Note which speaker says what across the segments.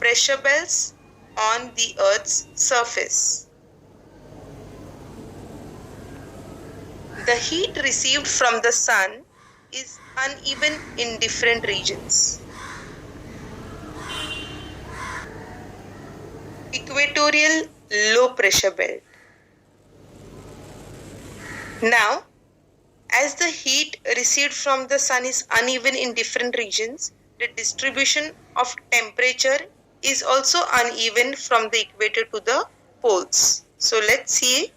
Speaker 1: pressure belts on the Earth's surface. The heat received from the sun is uneven in different regions. Equatorial low pressure belt. Now, as the heat received from the sun is uneven in different regions, the distribution of temperature is also uneven from the equator to the poles. So let's see.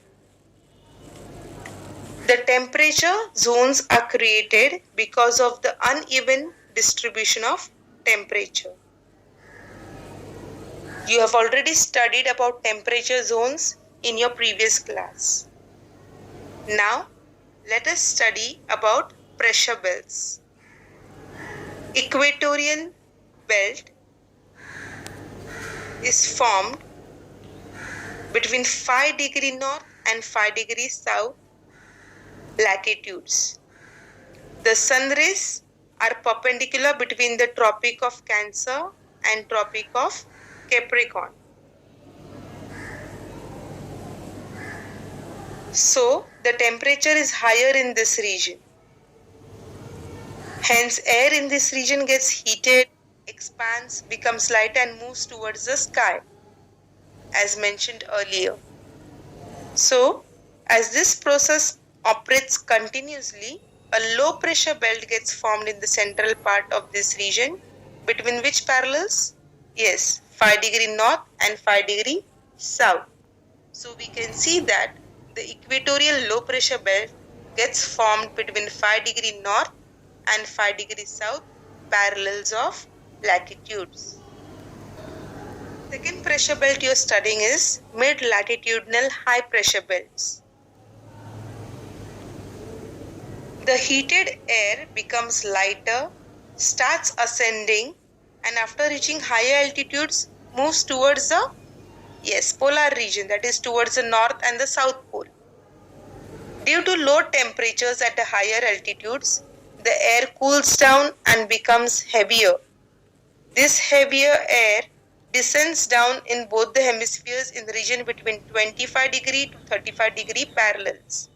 Speaker 1: The temperature zones are created because of the uneven distribution of temperature. You have already studied about temperature zones in your previous class. Now, let us study about pressure belts. Equatorial belt is formed between 5 degrees north and 5 degrees south latitudes. The sun rays are perpendicular between the Tropic of Cancer and Tropic of Capricorn. So, the temperature is higher in this region. Hence, air in this region gets heated, expands, becomes lighter and moves towards the sky, as mentioned earlier. So, as this process operates continuously, a low pressure belt gets formed in the central part of this region, between which parallels? Yes, 5 degree north and 5 degree south. So we can see that the equatorial low pressure belt gets formed between 5 degree north and 5 degree south parallels of latitudes. Second pressure belt you are studying is mid-latitudinal high pressure belts. The heated air becomes lighter, starts ascending, and after reaching higher altitudes moves towards the polar region, that is towards the north and the south pole. Due to low temperatures at the higher altitudes, the air cools down and becomes heavier. This heavier air descends down in both the hemispheres in the region between 25 degree to 35 degree parallels.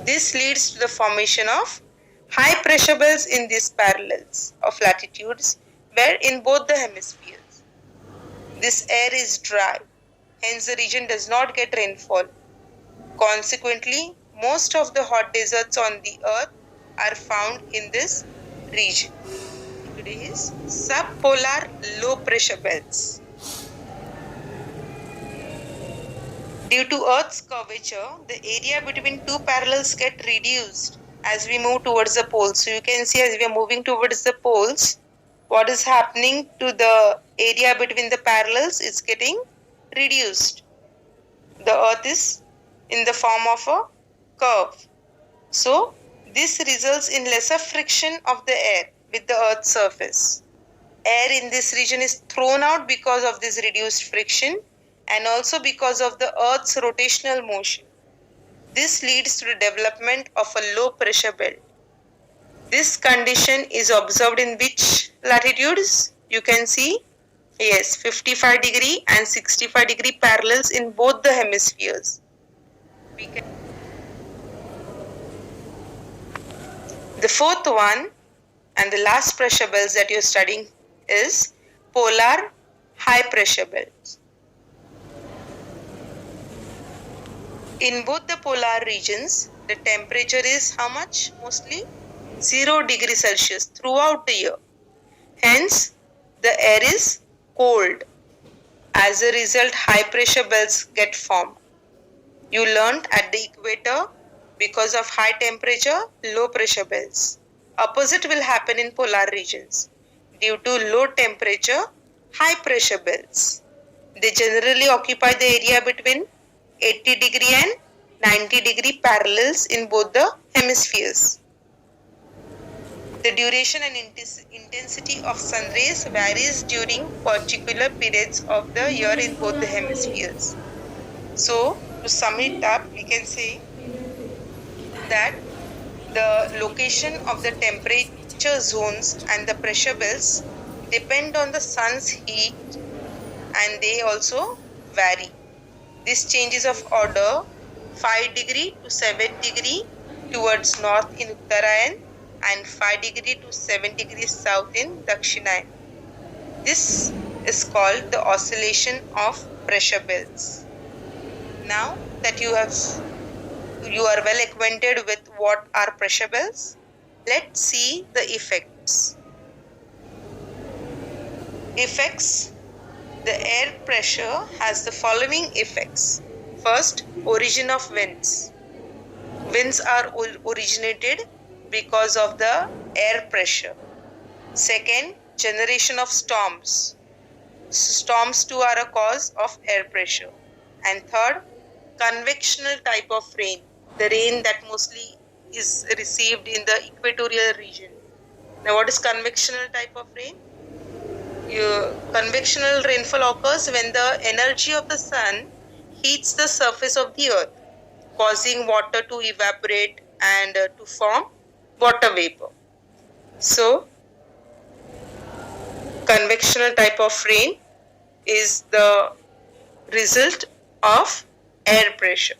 Speaker 1: This leads to the formation of high pressure belts in these parallels of latitudes where in both the hemispheres. This air is dry, hence the region does not get rainfall. Consequently, most of the hot deserts on the earth are found in this region. Today is subpolar low pressure belts. Due to Earth's curvature, the area between two parallels get reduced as we move towards the poles. So you can see as we are moving towards the poles, what is happening to the area between the parallels is getting reduced. The Earth is in the form of a curve. So this results in lesser friction of the air with the Earth's surface. Air in this region is thrown out because of this reduced friction and also because of the Earth's rotational motion. This leads to the development of a low pressure belt. This condition is observed in which latitudes? You can see, yes, 55 degree and 65 degree parallels in both the hemispheres. The fourth one and the last pressure belts that you are studying is polar high pressure belts. In both the polar regions, the temperature is how much? Mostly 0 degrees Celsius throughout the year. Hence, the air is cold. As a result, high pressure belts get formed. You learnt at the equator, because of high temperature, low pressure belts. Opposite will happen in polar regions. Due to low temperature, high pressure belts. They generally occupy the area between 80 degree and 90 degree parallels in both the hemispheres. The duration and intensity of sun rays varies during particular periods of the year in both the hemispheres. So, to sum it up, we can say that the location of the temperature zones and the pressure belts depend on the sun's heat and they also vary. This changes of order 5 degree to 7 degree towards north in Uttarayan and 5 degree to 7 degrees south in Dakshinayan. This is called the oscillation of pressure belts. Now that you are well acquainted with what are pressure belts, let's see the effects. Effects. The air pressure has the following effects. First, origin of winds. Winds are originated because of the air pressure. Second, generation of storms. Storms too are a cause of air pressure. And third, convectional type of rain. The rain that mostly is received in the equatorial region. Now what is convectional type of rain? Convectional rainfall occurs when the energy of the sun heats the surface of the earth, causing water to evaporate and to form water vapor. So, convectional type of rain is the result of air pressure.